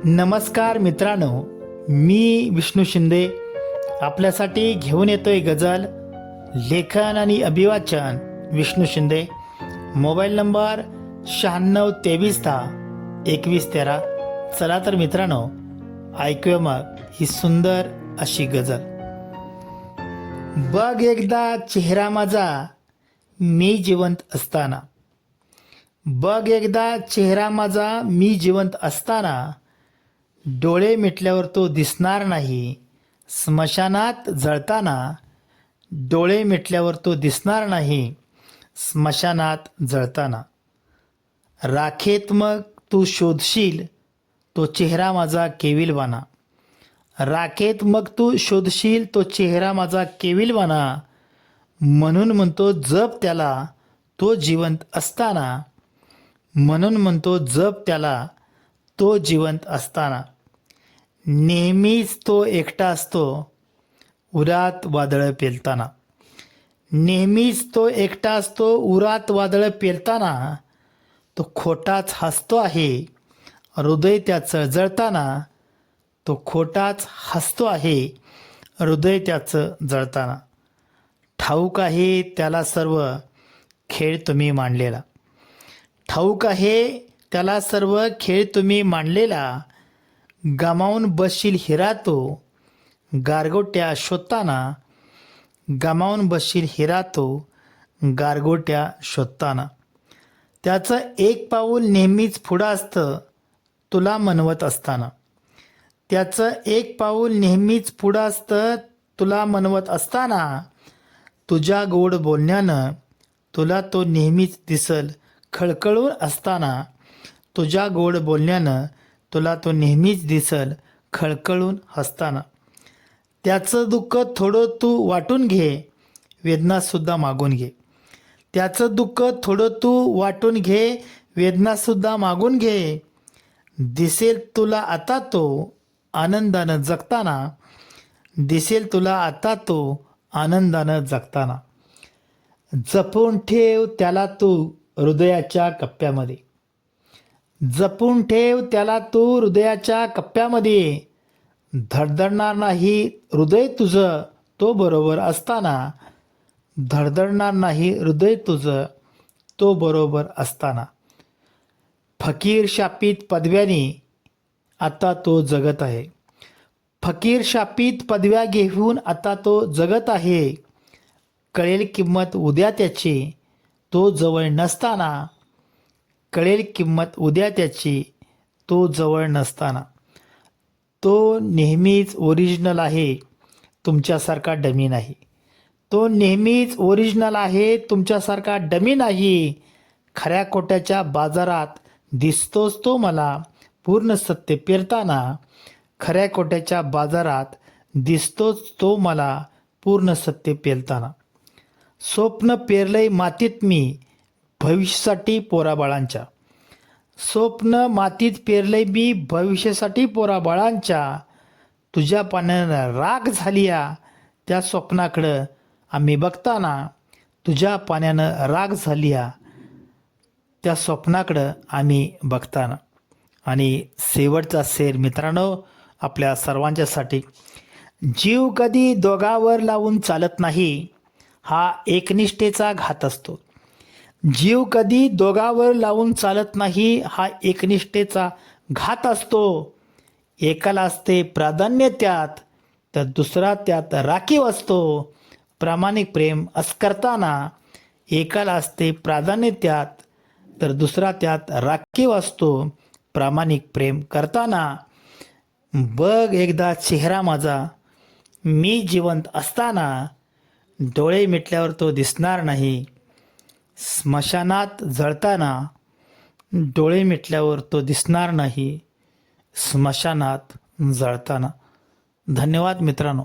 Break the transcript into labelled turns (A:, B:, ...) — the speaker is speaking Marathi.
A: नमस्कार मित्रांनो, मी विष्णू शिंदे आपल्यासाठी घेऊन येतोय गझल. लेखन आणि अभिवाचन विष्णू शिंदे. Mobile number 9623102113. चला तर मित्रांनो, ऐकूया मग ही सुंदर अशी गझल. बघ एकदा चेहरा माझा मी जिवंत असताना. बघ एकदा चेहरा माझा मी जिवंत असताना. डोळे मिटल्यावर तो दिसणार नाही स्मशानात जळताना. डोळे मिटल्यावर तो दिसणार नाही स्मशानात जळताना. राखेत मग तू शोधशील तो चेहरा माझा केविलवाना. राखेत मग तू शोधशील तो चेहरा माझा केविलवाना. म्हणून म्हणतो जप त्याला तो जिवंत असताना. म्हणून म्हणतो जप त्याला तो जिवंत असताना. नेहमीच तो एकटा असतो उरात वादळ पेलताना. नेहमीच तो एकटा असतो उरात वादळ पेलताना. तो खोटाच हसतो आहे हृदय त्याचं जळताना. तो खोटाच हसतो आहे हृदय त्याचं जळताना. ठाऊक आहे त्याला सर्व खेळ तुम्ही मांडलेला. ठाऊक आहे त्याला सर्व खेळ तुम्ही मांडलेला. गमावून बसशील हिरा तो गारगोट्या शोधताना. गमावून बसशील हिरा तो गारगोट्या शोधताना. त्याचं एक पाऊल नेहमीच पुढं असतं तुला मनवत असताना. त्याचं एक पाऊल नेहमीच पुढं असतं तुला मनवत असताना. तुझ्या गोड बोलण्यानं तुला तो नेहमीच दिसल खळखळून असताना. तुझ्या गोड बोलण्यानं तुला तो नेहमीच दिसल खळखळून हसताना. त्याचं दुःख थोडं तू वाटून घे वेदनासुद्धा मागून घे. त्याचं दुःख थोडं तू वाटून घे वेदनासुद्धा मागून घे. दिसेल तुला आता तो आनंदानं जगताना. दिसेल तुला आता तो आनंदानं जगताना. जपून ठेव त्याला तू हृदयाच्या कप्प्यामध्ये. जपून ठेव त्याला तू हृदयाच्या कप्प्यामध्ये. धडधडणार नाही हृदय तुझं तो बरोबर असताना. धडधडणार नाही हृदय तुझं तो बरोबर असताना. फकीर शापित पदव्याने आता तो जगत आहे. फकीर शापित पदव्या घेऊन आता तो जगत आहे. कळेल किंमत उद्या त्याची तो जवळ नसताना. कळेल किंमत उद्या त्याची तो जवळ नसताना. तो नेहमीच ओरिजिनल आहे तुमच्यासारखा डमी नाही. तो नेहमीच ओरिजिनल आहे तुमच्यासारखा डमी नाही. खऱ्या खोट्याच्या बाजारात दिसतोच तो मला पूर्ण सत्य पेरताना. खऱ्या खोट्याच्या बाजारात दिसतोच तो मला पूर्ण सत्य पेरताना. स्वप्न पेरलंय मातीत मी भविष्यासाठी पोराबाळांच्या. स्वप्न मातीत पेरलंय मी भविष्यासाठी पोराबाळांच्या. तुझ्या पाण्यानं राग झालीया त्या स्वप्नाकडं आम्ही बघताना. तुझ्या पाण्यानं राग झालीया त्या स्वप्नाकडं आम्ही बघताना. आणि शेवटचा शेर मित्रांनो आपल्या सर्वांच्यासाठी. जीव कधी दोघावर लावून चालत नाही हा एकनिष्ठेचा घात असतो. जीव कधी दोघावर लावून चालत नाही हा एकनिष्ठेचा घात असतो. एकाला असते प्राधान्य त्यात तर दुसरा त्यात राखीव असतो. प्रामाणिक प्रेम करताना एकाला असते प्राधान्य त्यात तर दुसरा त्यात राखीव असतो. प्रामाणिक प्रेम करताना. बघ एकदा चेहरा माझा मी जिवंत असताना. डोळे मिटल्यावर तो दिसणार नाही स्मशानात जळताना. डोळे मिटल्यावर तो दिसणार नाही स्मशानात जळताना. धन्यवाद मित्रांनो.